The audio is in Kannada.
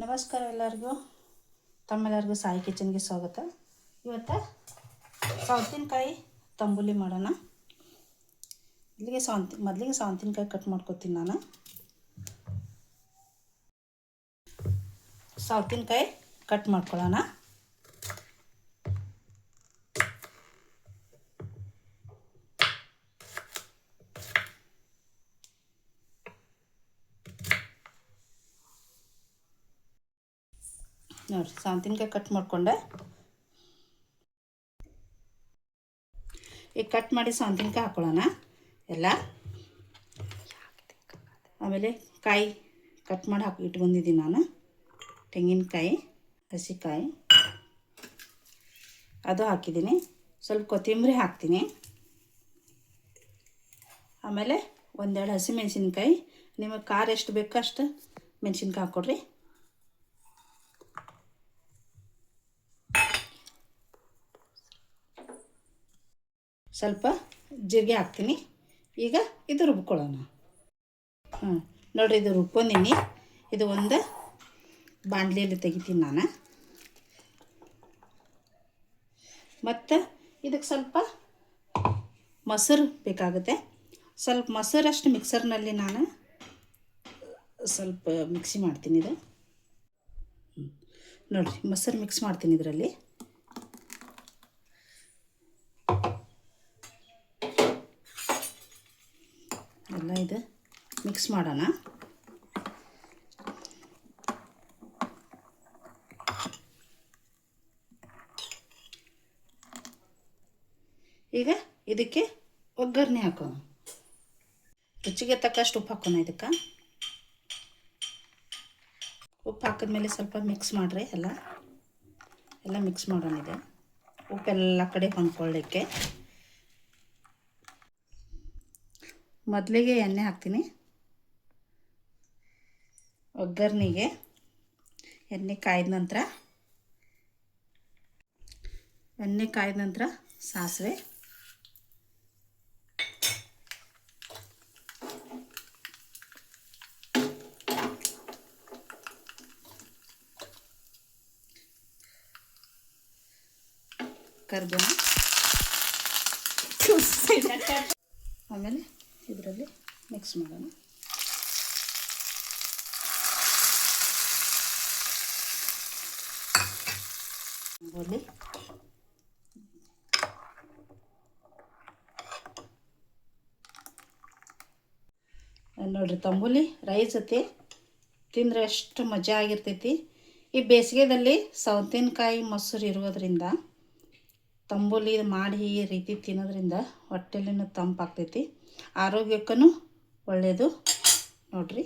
ನಮಸ್ಕಾರ ಎಲ್ಲರಿಗೂ. ತಮ್ಮೆಲ್ಲರಿಗೂ ಸಾಯಿ ಕಿಚನ್ಗೆ ಸ್ವಾಗತ. ಇವತ್ತು ಸೌತಿನಕಾಯಿ ತಂಬುಳಿ ಮಾಡೋಣ. ಮೊದಲಿಗೆ ಸೌತಿನಕಾಯಿ ಕಟ್ ಮಾಡ್ಕೊತೀನಿ ನಾನು. ಸೌತಿನಕಾಯಿ ಕಟ್ ಮಾಡ್ಕೊಳ್ಳೋಣ. ನೋಡಿರಿ, ಸೌತಿನಕಾಯಿ ಕಟ್ ಮಾಡಿಕೊಂಡೆ. ಈಗ ಕಟ್ ಮಾಡಿ ಸೌತಿನಕಾಯಿ ಹಾಕೊಳ್ಳೋಣ ಎಲ್ಲ. ಆಮೇಲೆ ಕಾಯಿ ಕಟ್ ಮಾಡಿ ಇಟ್ಕೊಂಡಿದ್ದೀನಿ ನಾನು. ತೆಂಗಿನಕಾಯಿ, ಹಸಿಕಾಯಿ ಅದು ಹಾಕಿದ್ದೀನಿ. ಸ್ವಲ್ಪ ಕೊತ್ತಂಬರಿ ಹಾಕ್ತೀನಿ. ಆಮೇಲೆ ಒಂದೆರಡು ಹಸಿಮೆಣಸಿನ್ಕಾಯಿ, ನಿಮಗೆ ಖಾರ ಎಷ್ಟು ಬೇಕೋ ಅಷ್ಟು ಮೆಣಸಿನ್ಕಾಯಿ ಹಾಕ್ಕೊಡ್ರಿ. ಸ್ವಲ್ಪ ಜೀರಿಗೆ ಹಾಕ್ತೀನಿ. ಈಗ ಇದು ರುಬ್ಕೊಳ್ಳೋಣ. ನೋಡಿರಿ, ಇದು ರುಬ್ಕೊಂಡಿನಿ. ಇದು ಒಂದು ಬಾಣಲೆಯಲ್ಲಿ ತೆಗಿತೀನಿ ನಾನು. ಮತ್ತು ಇದಕ್ಕೆ ಸ್ವಲ್ಪ ಮೊಸರು ಬೇಕಾಗುತ್ತೆ. ಸ್ವಲ್ಪ ಮೊಸರಷ್ಟು ಮಿಕ್ಸರ್ನಲ್ಲಿ ನಾನು ಸ್ವಲ್ಪ ಮಿಕ್ಸಿ ಮಾಡ್ತೀನಿ. ಇದು ನೋಡಿರಿ, ಮೊಸರು ಮಿಕ್ಸ್ ಮಾಡ್ತೀನಿ ಇದರಲ್ಲಿ. ಎಲ್ಲ ಇದು ಮಿಕ್ಸ್ ಮಾಡೋಣ. ಈಗ ಇದಕ್ಕೆ ಒಗ್ಗರಣೆ ಹಾಕೋಣ. ರುಚಿಗೆ ತಕ್ಕಷ್ಟು ಉಪ್ಪು ಹಾಕೋಣ. ಇದಕ್ಕೆ ಉಪ್ಪು ಹಾಕಿದ್ಮೇಲೆ ಸ್ವಲ್ಪ ಮಿಕ್ಸ್ ಮಾಡಿರಿ. ಎಲ್ಲ ಮಿಕ್ಸ್ ಮಾಡೋಣ. ಇದೆ ಉಪ್ಪೆಲ್ಲ ಕಡೆ ಹೊಂದ್ಕೊಳ್ಳಿಕ್ಕೆ ಮೊದಲಿಗೆ ಎಣ್ಣೆ ಹಾಕ್ತೀನಿ. ಒಗ್ಗರಣೆಗೆ ಎಣ್ಣೆ ಕಾಯ್ದ ನಂತರ ಸಾಸಿವೆ, ಕರಿಬೇವು, ಆಮೇಲೆ ಇದರಲ್ಲಿ ಮಿಕ್ಸ್ ಮಾಡೋಣ. ಗೋಲಿ ನೋಡಿರಿ, ತಂಬುಳಿ ರೈಸ್ ಜೊತೆ ತಿಂದರೆ ಎಷ್ಟು ಮಜಾ ಆಗಿರ್ತೈತಿ. ಈ ಬೇಸಿಗೆದಲ್ಲಿ ಸೌತಿನಕಾಯಿ ಮೊಸರು ಇರೋದ್ರಿಂದ ತಂಬುಳಿ ಮಾಡಿ ಈ ರೀತಿ ತಿನ್ನೋದ್ರಿಂದ ಹೊಟ್ಟೆಲಿನ ತಂಪಾಗ್ತೈತಿ, ಆರೋಗ್ಯಕ್ಕೂ ಒಳ್ಳೆಯದು. ನೋಡಿರಿ.